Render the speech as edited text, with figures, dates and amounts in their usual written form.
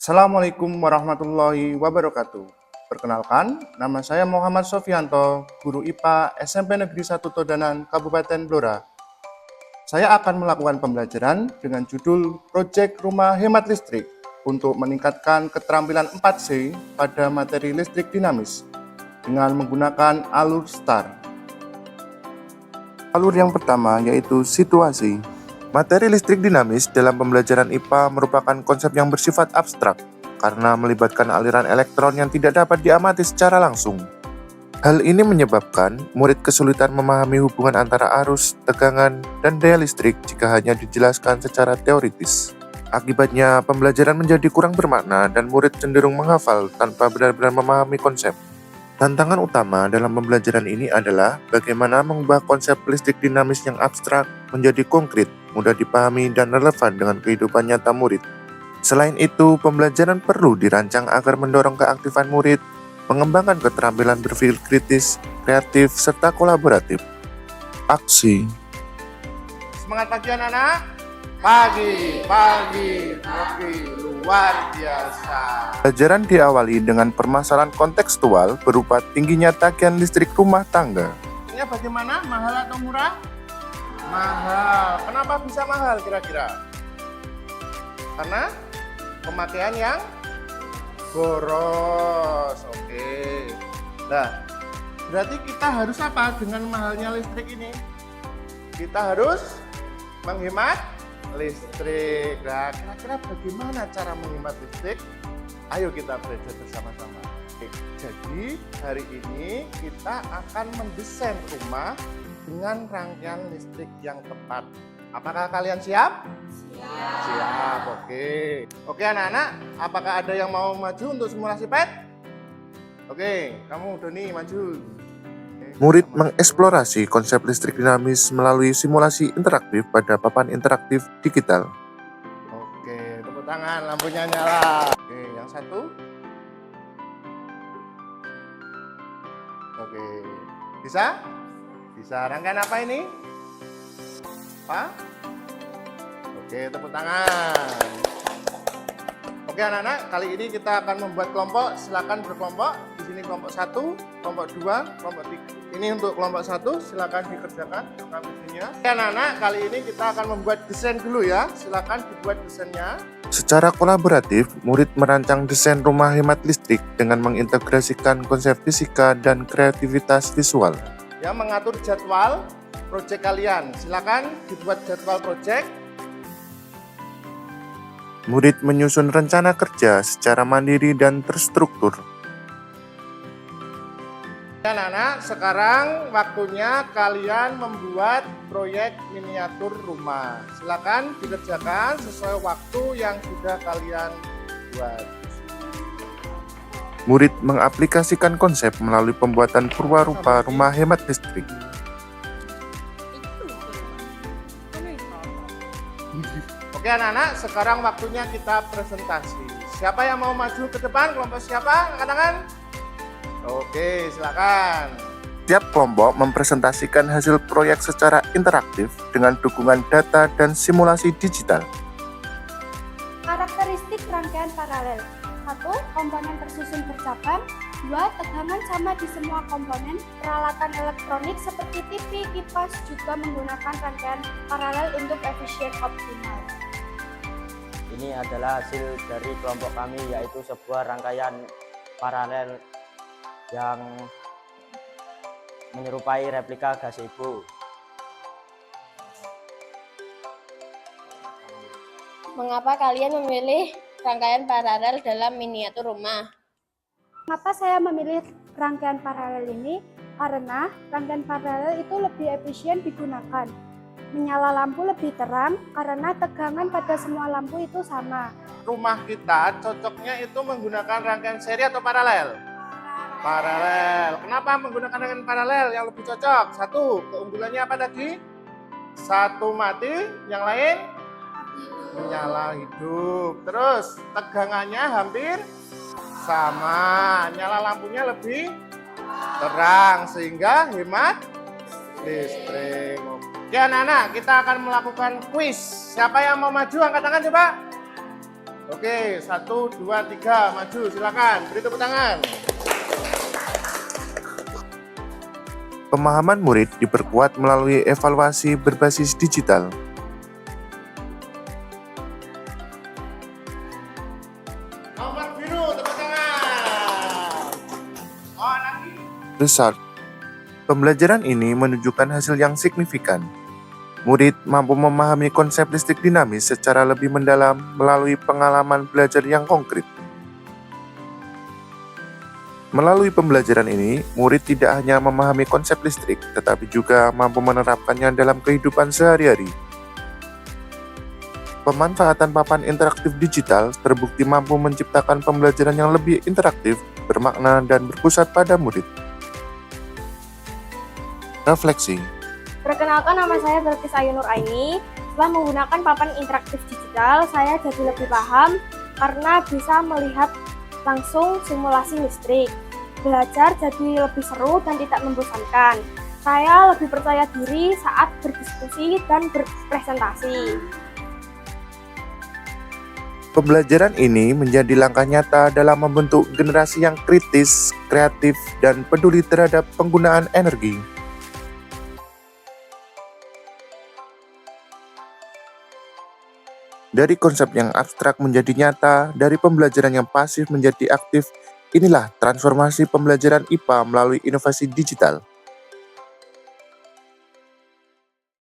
Assalamualaikum warahmatullahi wabarakatuh. Perkenalkan, nama saya Muhammad Sofianto, guru IPA SMP Negeri 1 Todanan, Kabupaten Blora. Saya akan melakukan pembelajaran dengan judul Proyek Rumah Hemat Listrik untuk meningkatkan keterampilan 4C pada materi listrik dinamis dengan menggunakan alur STAR. Alur yang pertama yaitu situasi. Materi listrik dinamis dalam pembelajaran IPA merupakan konsep yang bersifat abstrak karena melibatkan aliran elektron yang tidak dapat diamati secara langsung. Hal ini menyebabkan murid kesulitan memahami hubungan antara arus, tegangan, dan daya listrik jika hanya dijelaskan secara teoritis. Akibatnya, pembelajaran menjadi kurang bermakna dan murid cenderung menghafal tanpa benar-benar memahami konsep. Tantangan utama dalam pembelajaran ini adalah bagaimana mengubah konsep listrik dinamis yang abstrak menjadi konkret, mudah dipahami, dan relevan dengan kehidupan nyata murid. Selain itu, pembelajaran perlu dirancang agar mendorong keaktifan murid, mengembangkan keterampilan berpikir kritis, kreatif, serta kolaboratif. Aksi. Semangat pagi anak-anak. Pagi, oke, luar biasa. Pelajaran diawali dengan permasalahan kontekstual berupa tingginya tagihan listrik rumah tangga. Ini bagaimana? Mahal atau murah? Mahal. Kenapa bisa mahal kira-kira? Karena pemakaian yang boros. Oke. Nah, berarti kita harus apa dengan mahalnya listrik ini? Kita harus menghemat listrik. Nah, kira-kira bagaimana cara menghemat listrik? Ayo kita belajar bersama-sama. Jadi, hari ini kita akan mendesain rumah dengan rangkaian listrik yang tepat. Apakah kalian siap? Siap. Siap, oke. Oke anak-anak, apakah ada yang mau maju untuk simulasi PET? Oke, kamu Doni maju. Murid mengeksplorasi konsep listrik dinamis melalui simulasi interaktif pada papan interaktif digital. Oke, tepuk tangan, lampunya nyala. Oke, yang satu. Oke, bisa? Bisa. Rangkaian apa ini? Apa? Oke, tepuk tangan. Oke anak-anak, kali ini kita akan membuat kelompok. Silakan berkelompok. Di sini kelompok 1, kelompok 2, kelompok 3. Ini untuk kelompok 1, silakan dikerjakan revisinya. Oke anak-anak, kali ini kita akan membuat desain dulu ya. Silakan dibuat desainnya. Secara kolaboratif, murid merancang desain rumah hemat listrik dengan mengintegrasikan konsep fisika dan kreativitas visual. Yang mengatur jadwal proyek kalian. Silakan dibuat jadwal proyek. Murid menyusun rencana kerja secara mandiri dan terstruktur. Anak-anak, sekarang waktunya kalian membuat proyek miniatur rumah. Silakan dikerjakan sesuai waktu yang sudah kalian buat. Murid mengaplikasikan konsep melalui pembuatan purwarupa rumah hemat listrik. Oke anak-anak, sekarang waktunya kita presentasi. Siapa yang mau maju ke depan? Kelompok siapa? Angkat tangan. Oke, silakan. Tiap kelompok mempresentasikan hasil proyek secara interaktif dengan dukungan data dan simulasi digital. Karakteristik rangkaian paralel. 1. Komponen tersusun bercabang. 2. Tegangan sama di semua komponen. Peralatan elektronik seperti TV, kipas juga menggunakan rangkaian paralel untuk efisien optimal. Ini adalah hasil dari kelompok kami, yaitu sebuah rangkaian paralel yang menyerupai replika gazebo. Mengapa kalian memilih rangkaian paralel dalam miniatur rumah? Mengapa saya memilih rangkaian paralel ini? Karena rangkaian paralel itu lebih efisien digunakan. Menyala lampu lebih terang karena tegangan pada semua lampu itu sama. Rumah kita cocoknya itu menggunakan rangkaian seri atau paralel? Paralel. Kenapa menggunakan rangkaian paralel yang lebih cocok? 1. Keunggulannya apa tadi? 1 mati, yang lain menyala hidup. Terus tegangannya hampir sama. Nyala lampunya lebih terang sehingga hemat listrik. Oke anak-anak, kita akan melakukan kuis. Siapa yang mau maju angkat tangan coba. Oke, 1, 2, 3, maju, silakan. Beri tepuk tangan. Pemahaman murid diperkuat melalui evaluasi berbasis digital. Nomor biru, tepuk tangan. Oh, lagi. Result. Pembelajaran ini menunjukkan hasil yang signifikan. Murid mampu memahami konsep listrik dinamis secara lebih mendalam melalui pengalaman belajar yang konkret. Melalui pembelajaran ini, murid tidak hanya memahami konsep listrik, tetapi juga mampu menerapkannya dalam kehidupan sehari-hari. Pemanfaatan papan interaktif digital terbukti mampu menciptakan pembelajaran yang lebih interaktif, bermakna, dan berpusat pada murid. Refleksi. Perkenalkan, nama saya Belkis Ayu Nur Aini. Setelah menggunakan papan interaktif digital, saya jadi lebih paham karena bisa melihat langsung simulasi listrik. Belajar jadi lebih seru dan tidak membosankan. Saya lebih percaya diri saat berdiskusi dan berpresentasi. Pembelajaran ini menjadi langkah nyata dalam membentuk generasi yang kritis, kreatif, dan peduli terhadap penggunaan energi. Dari konsep yang abstrak menjadi nyata, dari pembelajaran yang pasif menjadi aktif, inilah transformasi pembelajaran IPA melalui inovasi digital.